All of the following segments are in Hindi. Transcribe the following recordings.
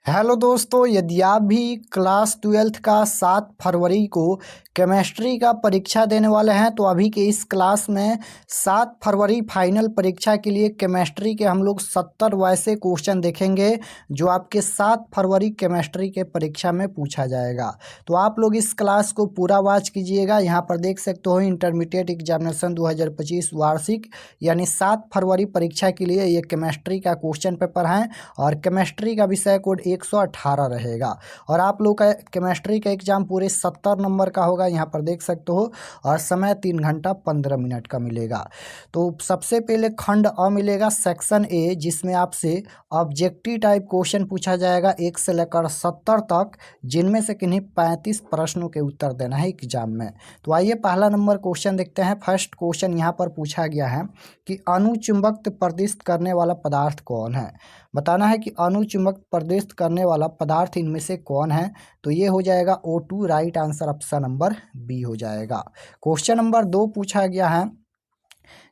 हेलो दोस्तों, यदि आप भी क्लास 12th का 7 फरवरी को केमिस्ट्री का परीक्षा देने वाले हैं तो अभी के इस क्लास में 7 फरवरी फाइनल परीक्षा के लिए केमिस्ट्री के हम लोग 70 वैसे क्वेश्चन देखेंगे जो आपके 7 फरवरी केमिस्ट्री के परीक्षा में पूछा जाएगा। तो आप लोग इस क्लास को पूरा वॉच कीजिएगा। यहाँ पर देख सकते हो इंटरमीडिएट एग्जामिनेशन 2025 वार्षिक यानी 7 फरवरी परीक्षा के लिए ये केमिस्ट्री का क्वेश्चन पेपर है और केमिस्ट्री का विषय कोड 118 रहेगा और आप लोग का केमिस्ट्री का एग्जाम पूरे 70 नंबर का होगा। यहाँ पर देख सकते हो और समय 3 घंटा 15 मिनट का मिलेगा। तो सबसे पहले खंड अ मिलेगा सेक्शन ए, जिसमें आपसे ऑब्जेक्टिव टाइप क्वेश्चन पूछा जाएगा 1 से लेकर 70 तक, जिनमें से किन्हीं 35 प्रश्नों के उत्तर देना है एग्जाम में। तो आइए पहला नंबर क्वेश्चन देखते हैं। फर्स्ट क्वेश्चन यहाँ पर पूछा गया है कि अणुचुंबक प्रदिष्ट करने वाला पदार्थ कौन है। बताना है कि अणुचुंबक प्रदिष्ट करने वाला पदार्थ इनमें से कौन है। तो ये हो जाएगा O2। Right answer option number B हो जाएगा। क्वेश्चन नंबर 2 पूछा गया है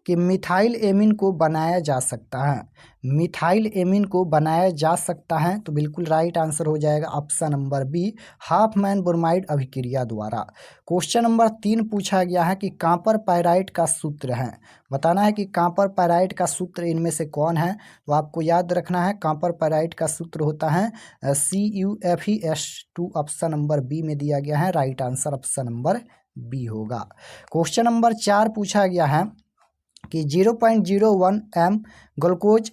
कि मिथाइल एमीन को बनाया जा सकता है। मिथाइल एमीन को बनाया जा सकता है तो बिल्कुल राइट आंसर हो जाएगा option number B, Hofmann bromide अभिक्रिया द्वारा। क्वेश्चन नंबर 3 पूछा गया है कि कांपर पाइराइट का सूत्र है। बताना है कि कांपर पाइराइट का सूत्र इनमें से कौन है। तो आपको याद रखना है कांपर पाइराइट का सूत्र होता है CuFeS2। ऑप्शन नंबर बी में दिया गया है। Right answer option number B होगा। क्वेश्चन नंबर 4 पूछा गया है कि 0.01 एम ग्लूकोज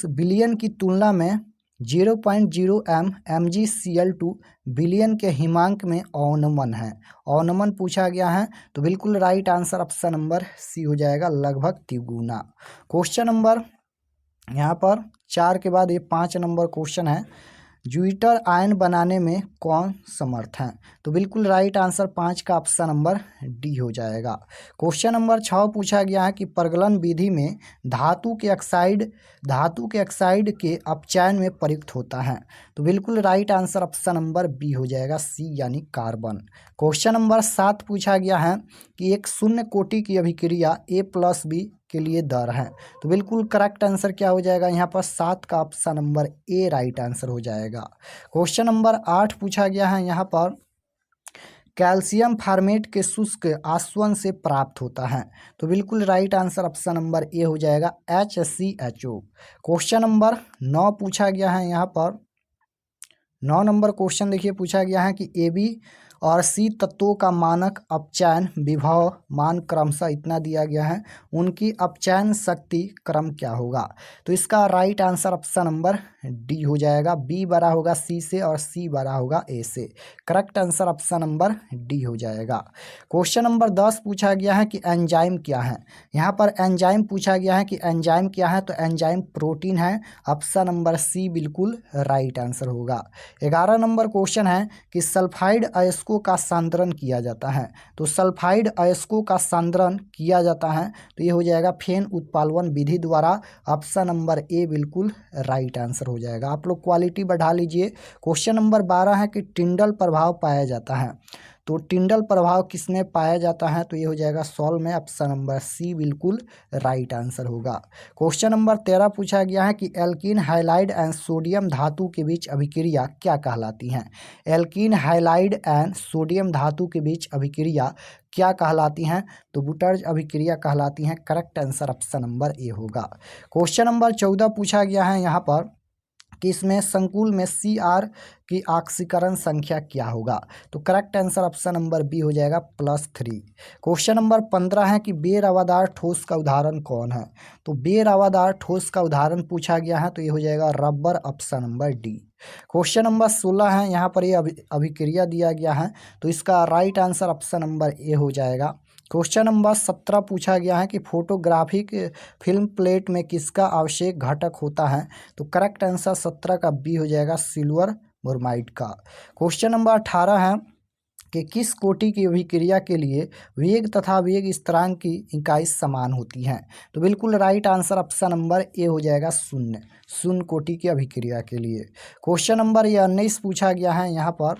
बिलियन की तुलना में 0.0 एम MgCl2 बिलियन के हिमांक में अवनमन है। अवनमन पूछा गया है तो बिल्कुल right answer option number C हो जाएगा, लगभग तिगुना। क्वेश्चन नंबर यहाँ पर 4 के बाद ये 5 नंबर क्वेश्चन है, ज्यूपिटर आयन बनाने में कौन समर्थ है। तो बिल्कुल राइट आंसर 5 का ऑप्शन नंबर डी हो जाएगा। क्वेश्चन नंबर 6 पूछा गया है कि प्रगलन विधि में धातु के ऑक्साइड के अपचयन में प्रयुक्त होता है। तो बिल्कुल right answer option number B हो जाएगा, सी यानी कार्बन। क्वेश्चन नंबर 7 पूछा गया है कि एक शून्य कोटि की अभिक्रिया A+B के लिए दर है। तो बिल्कुल करेक्ट आंसर क्या हो जाएगा यहाँ पर 7 का ऑप्शन नंबर ए राइट आंसर हो जाएगा। क्वेश्चन नंबर 8 पूछा गया है यहाँ पर कैल्शियम फार्मेट के शुष्क आसवन से प्राप्त होता है। तो बिल्कुल राइट आंसर ऑप्शन नंबर ए हो जाएगा, HCHO। क्वेश्चन नंबर 9 पूछा गया है यहाँ पर 9 नंबर क्वेश्चन देखिए पूछा गया है कि AB और C तत्वों का मानक अपचयन विभव मान क्रमशः इतना दिया गया है, उनकी अपचयन शक्ति क्रम क्या होगा। तो इसका right answer option number D हो जाएगा, B बड़ा होगा C से और C बड़ा होगा A से। Correct answer option number D हो जाएगा। क्वेश्चन नंबर 10 पूछा गया है कि एंजाइम क्या है। यहाँ पर एंजाइम पूछा गया है कि एंजाइम क्या है, तो एंजाइम प्रोटीन है। ऑप्शन नंबर सी बिल्कुल राइट आंसर होगा। 11 नंबर क्वेश्चन है कि सल्फाइड अयस्कों का सांद्रण किया जाता है। तो सल्फाइड अयस्कों का सांद्रण किया जाता है तो ये हो जाएगा फेन उत्पादन विधि द्वारा। ऑप्शन नंबर ए बिल्कुल राइट आंसर हो जाएगा। आप लोग क्वालिटी बढ़ा लीजिए। क्वेश्चन नंबर 12 है कि टिंडल प्रभाव पाया जाता है। तो टिंडल प्रभाव किसमें पाया जाता है, तो ये हो जाएगा सॉल्व में। ऑप्शन नंबर सी बिल्कुल राइट आंसर होगा। क्वेश्चन नंबर 13 पूछा गया है कि एल्कीन हाइलाइड एंड सोडियम धातु के बीच अभिक्रिया क्या कहलाती है। एल्कीन हाइलाइड एंड सोडियम धातु के बीच अभिक्रिया क्या कहलाती हैं, तो बुटर्ज अभिक्रिया कहलाती हैं। Correct answer option number A होगा। क्वेश्चन नंबर 14 पूछा गया है यहाँ पर कि इसमें संकुल में Cr की ऑक्सीकरण संख्या क्या होगा। तो correct answer option number B हो जाएगा, +3। क्वेश्चन नंबर 15 है कि बेर हवादार ठोस का उदाहरण कौन है। तो बेर हवादार ठोस का उदाहरण पूछा गया है तो ये हो जाएगा rubber. Option number D. Question number 16 है, यहाँ पर ये अभिक्रिया दिया गया है तो इसका राइट आंसर ऑप्शन नंबर ए हो जाएगा। क्वेश्चन नंबर 17 पूछा गया है कि फोटोग्राफिक फिल्म प्लेट में किसका आवश्यक घटक होता है। तो करेक्ट आंसर 17 का बी हो जाएगा, सिल्वर ब्रोमाइड का। क्वेश्चन नंबर 18 है कि किस कोटि की अभिक्रिया के लिए वेग तथा वेग स्थिरांक की इकाई समान होती हैं। तो बिल्कुल राइट आंसर ऑप्शन नंबर ए हो जाएगा, शून्य कोटि की अभिक्रिया के लिए। क्वेश्चन नंबर 19 पूछा गया है यहाँ पर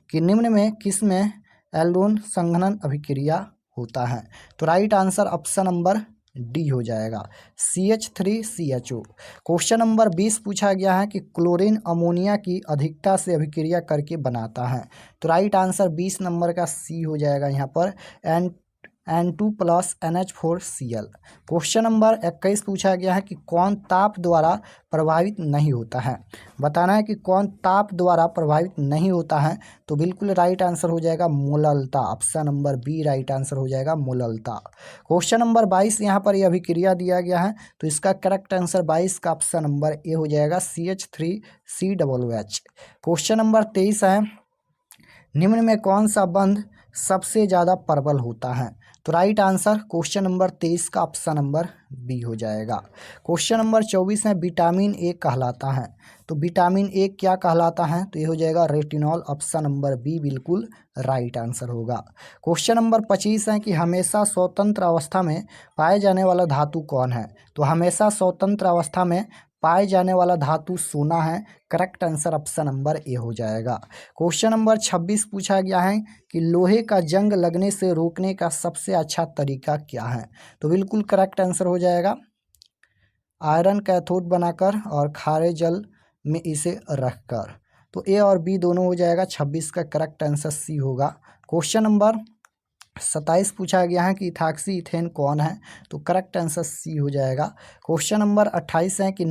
कि निम्न में किस में एल्डोन संघनन अभिक्रिया होता है। तो right answer option number D हो जाएगा CH3CHO। क्वेश्चन नंबर 20 पूछा गया है कि क्लोरीन अमोनिया की अधिकता से अभिक्रिया करके बनाता है, तो राइट आंसर 20 नंबर का सी हो जाएगा यहाँ पर N2+NH4Cl। क्वेश्चन नंबर 21 पूछा गया है कि कौन ताप द्वारा प्रभावित नहीं होता है। बताना है कि कौन ताप द्वारा प्रभावित नहीं होता है, तो बिल्कुल राइट आंसर हो जाएगा मोललता। Option number B right answer हो जाएगा मोललता। क्वेश्चन नंबर 22 यहाँ पर यह अभिक्रिया दिया गया है, तो इसका करेक्ट आंसर 22 का ऑप्शन नंबर ए हो जाएगा CH3COOH। क्वेश्चन नंबर 23 है, निम्न में कौन सा बंध सबसे ज़्यादा प्रबल होता है, तो राइट आंसर क्वेश्चन नंबर 23 का ऑप्शन नंबर बी हो जाएगा। क्वेश्चन नंबर 24 है, विटामिन ए कहलाता है, तो विटामिन ए क्या कहलाता है, तो ये हो जाएगा रेटिनॉल। ऑप्शन नंबर बी बिल्कुल राइट आंसर होगा। क्वेश्चन नंबर 25 है कि हमेशा स्वतंत्र अवस्था में पाए जाने वाला धातु कौन है, तो हमेशा स्वतंत्र अवस्था में पाए जाने वाला धातु सोना है। करेक्ट आंसर ऑप्शन नंबर ए हो जाएगा। क्वेश्चन नंबर 26 पूछा गया है कि लोहे का जंग लगने से रोकने का सबसे अच्छा तरीका क्या है, तो बिल्कुल करेक्ट आंसर हो जाएगा आयरन कैथोड बनाकर और खारे जल में इसे रखकर, तो ए और बी दोनों हो जाएगा। 26 का करेक्ट आंसर सी होगा। क्वेश्चन नंबर 27 पूछा गया है कि इथाक्सी इथेन कौन है, तो करेक्ट आंसर सी हो जाएगा। क्वेश्चन नंबर 28 है कि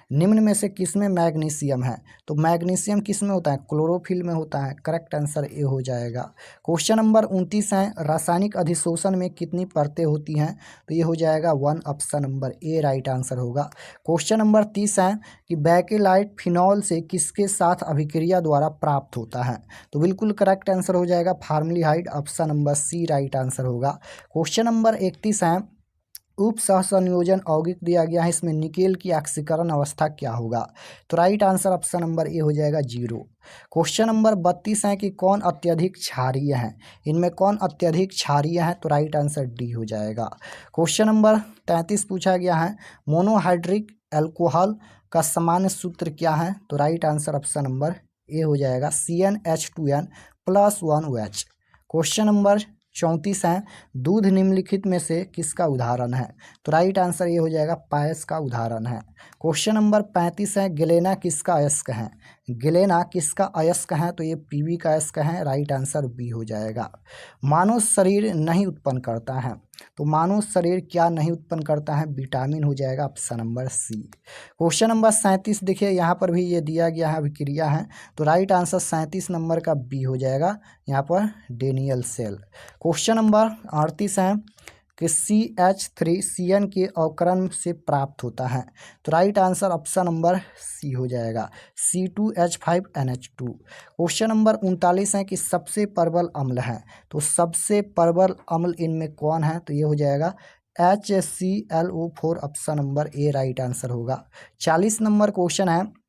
निम्न में से किसमें मैग्नीशियम है, तो मैग्नीशियम किस में होता है, क्लोरोफिल में होता है। करेक्ट आंसर ए हो जाएगा। क्वेश्चन नंबर 29 है, रासायनिक अधिशोषण में कितनी परतें होती हैं, तो ये हो जाएगा 1। ऑप्शन नंबर ए राइट आंसर होगा। क्वेश्चन नंबर 30 है कि बैकेलाइट फिनॉल से किसके साथ अभिक्रिया द्वारा प्राप्त होता है, तो बिल्कुल करेक्ट आंसर हो जाएगा formaldehyde. Option number C right answer होगा। क्वेश्चन नंबर 31 है, उप सहसंयोजन यौगिक दिया गया है, इसमें निकेल की ऑक्सीकरण अवस्था क्या होगा, तो राइट आंसर ऑप्शन नंबर ए हो जाएगा 0। क्वेश्चन नंबर 32 है कि कौन अत्यधिक क्षारीय है, इनमें कौन अत्यधिक क्षारीय है, तो राइट आंसर डी हो जाएगा। क्वेश्चन नंबर 33 पूछा गया है, मोनोहाइड्रिक एल्कोहल का सामान्य सूत्र क्या है, तो राइट आंसर ऑप्शन नंबर ए हो जाएगा CnH2n+1OH। क्वेश्चन नंबर 34 है, दूध निम्नलिखित में से किसका उदाहरण है, तो राइट आंसर ये हो जाएगा पायस का उदाहरण है। क्वेश्चन नंबर 35 है, ग्लेना किसका अयस्क है, ग्लेना किसका अयस्क है, तो ये पीवी का अयस्क है। राइट आंसर बी हो जाएगा। मानव शरीर नहीं उत्पन्न करता है, तो मानव शरीर क्या नहीं उत्पन्न करता है, विटामिन हो जाएगा। Option number C. Question number 37 देखिए यहाँ पर भी ये दिया गया है अभिक्रिया है, तो राइट आंसर 37 नंबर का बी हो जाएगा यहाँ पर डेनियल सेल। क्वेश्चन नंबर 38 है कि CH3CN के अवकरण से प्राप्त होता है, तो right answer option number C हो जाएगा C2H5NH2। क्वेश्चन नंबर 39 है कि सबसे प्रबल अम्ल है, तो सबसे प्रबल अम्ल इनमें कौन है, तो ये हो जाएगा HClO4। ऑप्शन नंबर ए राइट आंसर होगा। 40 नंबर क्वेश्चन है,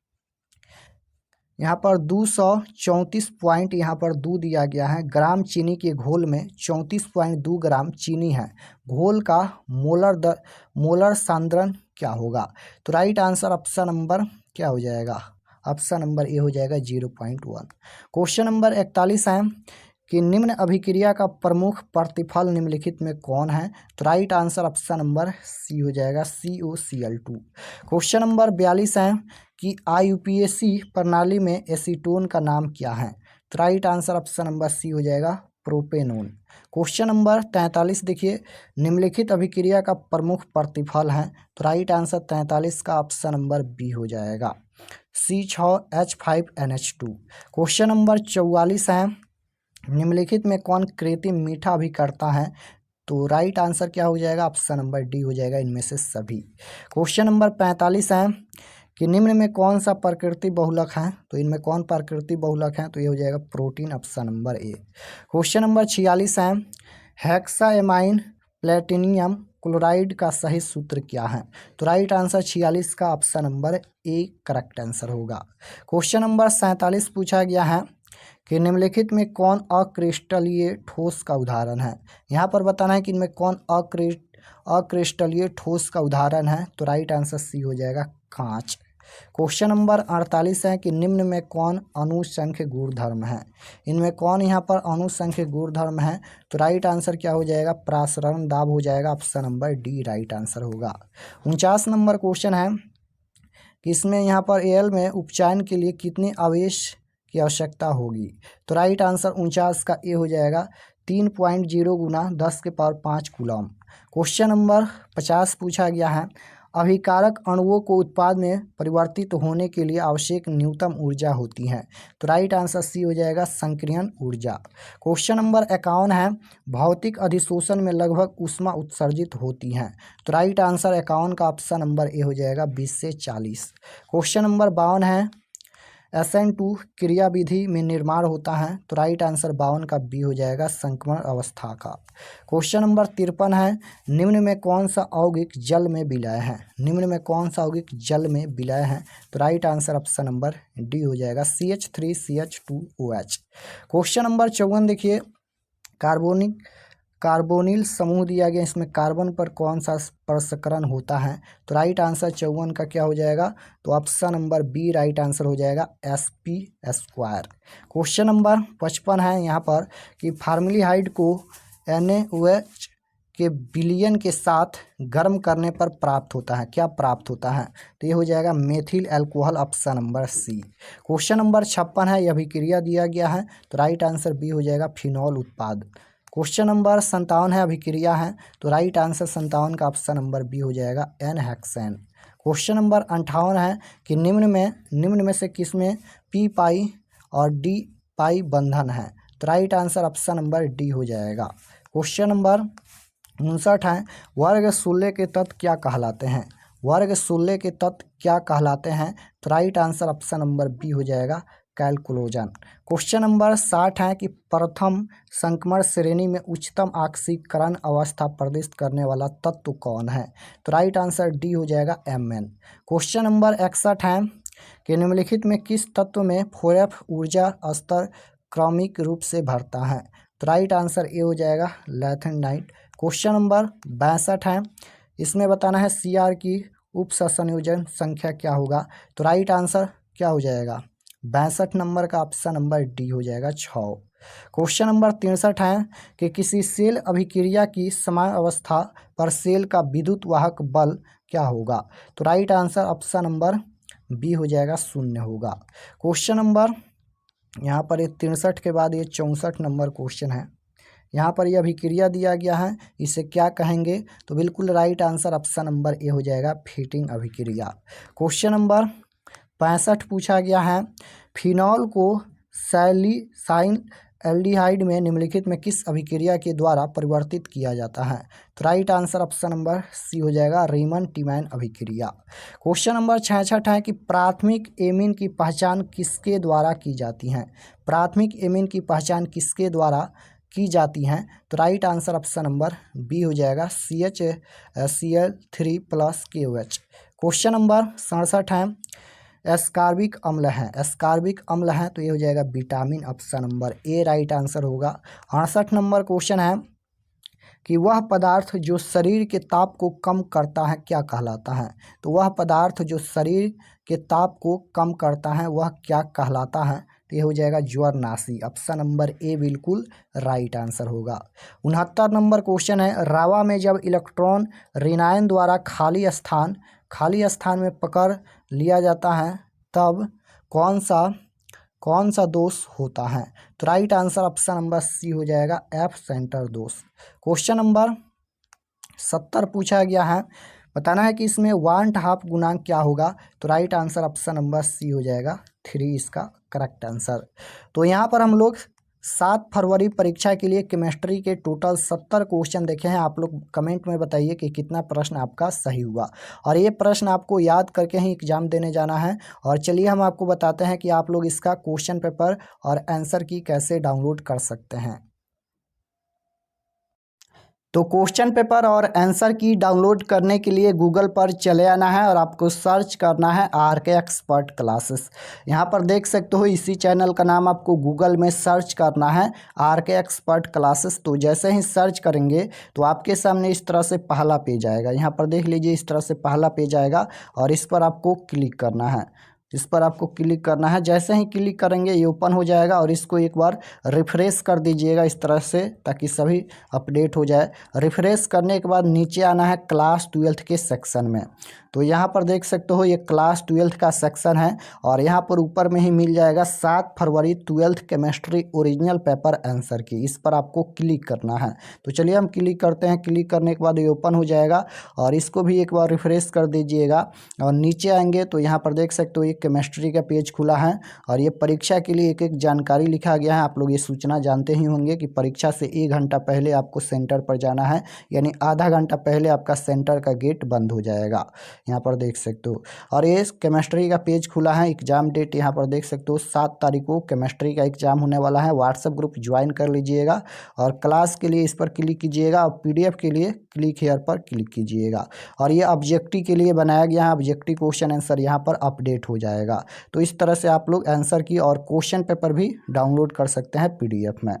यहाँ पर 234 पॉइंट यहाँ पर दू दिया गया है, ग्राम चीनी के घोल में 34.2 ग्राम चीनी है, घोल का मोलर सांद्रण क्या होगा, तो राइट आंसर ऑप्शन नंबर क्या हो जाएगा, ऑप्शन नंबर ए हो जाएगा 0.1। क्वेश्चन नंबर 41 है कि निम्न अभिक्रिया का प्रमुख प्रतिफल निम्नलिखित में कौन है, तो right answer option number C हो जाएगा COCl2। क्वेश्चन नंबर 42 है कि IUPAC प्रणाली में एसीटोन का नाम क्या है, तो right answer option number C हो जाएगा प्रोपेनोन। क्वेश्चन नंबर 43 देखिए, निम्नलिखित अभिक्रिया का प्रमुख प्रतिफल है, तो राइट आंसर 43 का ऑप्शन नंबर बी हो जाएगा C6H5NH2। क्वेश्चन नंबर 44 है, निम्नलिखित में कौन कृत्रिम मीठा भी करता है, तो राइट आंसर क्या हो जाएगा, ऑप्शन नंबर डी हो जाएगा इनमें से सभी। क्वेश्चन नंबर 45 है कि निम्न में कौन सा प्रकृति बहुलक है, तो इनमें कौन प्रकृति बहुलक है, तो ये हो जाएगा प्रोटीन। ऑप्शन नंबर ए। क्वेश्चन नंबर 46 है, हेक्साएमाइन प्लेटिनियम क्लोराइड का सही सूत्र क्या है, तो राइट आंसर 46 का option number A correct answer होगा। क्वेश्चन नंबर 47 पूछा गया है कि निम्नलिखित में कौन अक्रिस्टलीय ठोस का उदाहरण है, यहाँ पर बताना है कि इनमें कौन अक्रिस्टलीय ठोस का उदाहरण है, तो राइट आंसर सी हो जाएगा कांच। क्वेश्चन नंबर 48 है कि निम्न में कौन अनुसंख्य गुणधर्म है। इनमें कौन यहाँ पर अनुसंख्य गुणधर्म है। तो राइट आंसर क्या हो जाएगा, प्रासरण दाब हो जाएगा। Option number D right answer होगा। 49 नंबर क्वेश्चन है कि इसमें यहाँ पर एल में उपचयन के लिए कितने आवेश की आवश्यकता होगी। तो राइट आंसर 49 का ए हो जाएगा 3.0 गुना 10⁵ कूलम। क्वेश्चन नंबर 50 पूछा गया है अभिकारक अणुओं को उत्पाद में परिवर्तित होने के लिए आवश्यक न्यूनतम ऊर्जा होती है। तो राइट आंसर सी हो जाएगा संक्रियन ऊर्जा। क्वेश्चन नंबर 51 है भौतिक अधिशोषण में लगभग ऊष्मा उत्सर्जित होती है। तो राइट आंसर 51 का ऑप्शन नंबर ए हो जाएगा 20 से 40। क्वेश्चन नंबर 52 है SN2 क्रियाविधि में निर्माण होता है। तो राइट आंसर 52 का बी हो जाएगा संक्रमण अवस्था का। क्वेश्चन नंबर 53 है निम्न में कौन सा यौगिक जल में विलय है। निम्न में कौन सा यौगिक जल में विलय है। तो right answer option number D हो जाएगा CH3CH2OH। क्वेश्चन नंबर 54 देखिए कार्बोनिल समूह दिया गया, इसमें कार्बन पर कौन सा प्रसंस्करण होता है। तो राइट आंसर 54 का क्या हो जाएगा, तो option number B right answer हो जाएगा sp²। क्वेश्चन नंबर 55 है यहाँ पर कि फार्मल्डिहाइड को NaOH के विलयन के साथ गर्म करने पर प्राप्त होता है, क्या प्राप्त होता है। तो ये हो जाएगा methyl alcohol, option number C. Question number 56 है यह अभिक्रिया दिया गया है। तो राइट आंसर बी हो जाएगा फिनॉल उत्पाद। क्वेश्चन नंबर 57 है अभिक्रिया है। तो राइट आंसर 57 का ऑप्शन नंबर बी हो जाएगा N-हेक्सेन। क्वेश्चन नंबर 58 है कि निम्न में से किसमें पी पाई और डी पाई बंधन है। तो right answer option number D हो जाएगा। क्वेश्चन नंबर 59 है वर्ग शून्य के तत्व क्या कहलाते हैं। वर्ग शून्य के तत्व क्या कहलाते हैं। तो right answer option number B हो जाएगा कैल्कुलोजन। क्वेश्चन नंबर 60 है कि प्रथम संक्रमण श्रेणी में उच्चतम ऑक्सीकरण अवस्था प्रदर्शित करने वाला तत्व कौन है। तो राइट आंसर डी हो जाएगा Mn। क्वेश्चन नंबर 61 है कि निम्नलिखित में किस तत्व में 4f ऊर्जा स्तर क्रमिक रूप से बढ़ता है। तो राइट आंसर ए हो जाएगा लैथेनाइट। क्वेश्चन नंबर 62 है इसमें बताना है Cr की उप संयोजन संख्या क्या होगा। तो राइट आंसर क्या हो जाएगा 62 नंबर का ऑप्शन नंबर डी हो जाएगा 6। क्वेश्चन नंबर 63 है कि किसी सेल अभिक्रिया की समान अवस्था पर सेल का विद्युत वाहक बल क्या होगा। तो right answer option number B हो जाएगा 0 होगा। क्वेश्चन नंबर यहाँ पर ये 63 के बाद ये 64 नंबर क्वेश्चन है। यहाँ पर यह अभिक्रिया दिया गया है, इसे क्या कहेंगे। तो बिल्कुल राइट आंसर ऑप्शन नंबर ए हो जाएगा फीटिंग अभिक्रिया। क्वेश्चन नंबर 65 पूछा गया है फिनॉल को सैलिसाइल एल्डिहाइड में निम्नलिखित में किस अभिक्रिया के द्वारा परिवर्तित किया जाता है। तो right answer option number C हो जाएगा रीमन टीमैन अभिक्रिया। क्वेश्चन नंबर 66 है कि प्राथमिक एमीन की पहचान किसके द्वारा की जाती है। प्राथमिक एमीन की पहचान किसके द्वारा की जाती हैं। तो right answer option number B हो जाएगा CHCl3+KOH। क्वेश्चन नंबर 67 है एस्कार्बिक अम्ल है। एस्कार्बिक अम्ल है तो ये हो जाएगा विटामिन, ऑप्शन नंबर ए राइट आंसर होगा। 68 नंबर क्वेश्चन है कि वह पदार्थ जो शरीर के ताप को कम करता है क्या कहलाता है। तो वह पदार्थ जो शरीर के ताप को कम करता है वह क्या कहलाता है। तो ये हो जाएगा ज्वरनाशी, ऑप्शन नंबर ए बिल्कुल राइट आंसर होगा। 69 नंबर क्वेश्चन है रावा में जब इलेक्ट्रॉन ऋणायन द्वारा खाली स्थान में पकड़ लिया जाता है तब कौन सा दोष होता है। तो right answer option number C हो जाएगा एफ सेंटर दोष। क्वेश्चन नंबर 70 पूछा गया है, बताना है कि इसमें 1/2 गुणांक क्या होगा। तो right answer option number C हो जाएगा 3 इसका करेक्ट आंसर। तो यहाँ पर हम लोग 7 फरवरी परीक्षा के लिए केमिस्ट्री के टोटल 70 क्वेश्चन देखे हैं। आप लोग कमेंट में बताइए कि कितना प्रश्न आपका सही हुआ, और ये प्रश्न आपको याद करके ही एग्जाम देने जाना है। और चलिए हम आपको बताते हैं कि आप लोग इसका क्वेश्चन पेपर और आंसर की कैसे डाउनलोड कर सकते हैं। तो क्वेश्चन पेपर और आंसर की डाउनलोड करने के लिए गूगल पर चले आना है और आपको सर्च करना है आर के एक्सपर्ट क्लासेस। यहाँ पर देख सकते हो इसी चैनल का नाम आपको गूगल में सर्च करना है आर के एक्सपर्ट क्लासेस। तो जैसे ही सर्च करेंगे तो आपके सामने इस तरह से पहला पेज आएगा। यहाँ पर देख लीजिए इस तरह से पहला पेज आएगा और इस पर आपको क्लिक करना है। इस पर आपको क्लिक करना है। जैसे ही क्लिक करेंगे ये ओपन हो जाएगा और इसको एक बार रिफ्रेश कर दीजिएगा इस तरह से, ताकि सभी अपडेट हो जाए। रिफ्रेश करने के बाद नीचे आना है क्लास 12th के सेक्शन में। तो यहाँ पर देख सकते हो ये क्लास 12th का सेक्शन है और यहाँ पर ऊपर में ही मिल जाएगा 7 फरवरी 12th chemistry original paper answer की। इस पर आपको क्लिक करना है। तो चलिए हम क्लिक करते हैं। क्लिक करने के बाद ये ओपन हो जाएगा और इसको भी एक बार रिफ्रेश कर दीजिएगा और नीचे आएंगे तो यहाँ पर देख सकते हो एक केमिस्ट्री का पेज खुला है और ये परीक्षा के लिए एक एक जानकारी लिखा गया है। आप लोग ये सूचना जानते ही होंगे कि परीक्षा से 1 घंटा पहले आपको सेंटर पर जाना है, यानी आधा घंटा पहले आपका सेंटर का गेट बंद हो जाएगा। यहाँ पर देख सकते हो और ये केमिस्ट्री का पेज खुला है। एग्जाम डेट यहाँ पर देख सकते हो 7 तारीख को केमिस्ट्री का एग्जाम होने वाला है। व्हाट्सएप ग्रुप ज्वाइन कर लीजिएगा और क्लास के लिए इस पर क्लिक कीजिएगा और PDF के लिए क्लिक हेयर पर क्लिक कीजिएगा। और ये ऑब्जेक्टिव के लिए बनाया गया है। ऑब्जेक्टिव क्वेश्चन आंसर यहाँ पर अपडेट हो जाएगा। तो इस तरह से आप लोग आंसर की और क्वेश्चन पेपर भी डाउनलोड कर सकते हैं PDF में।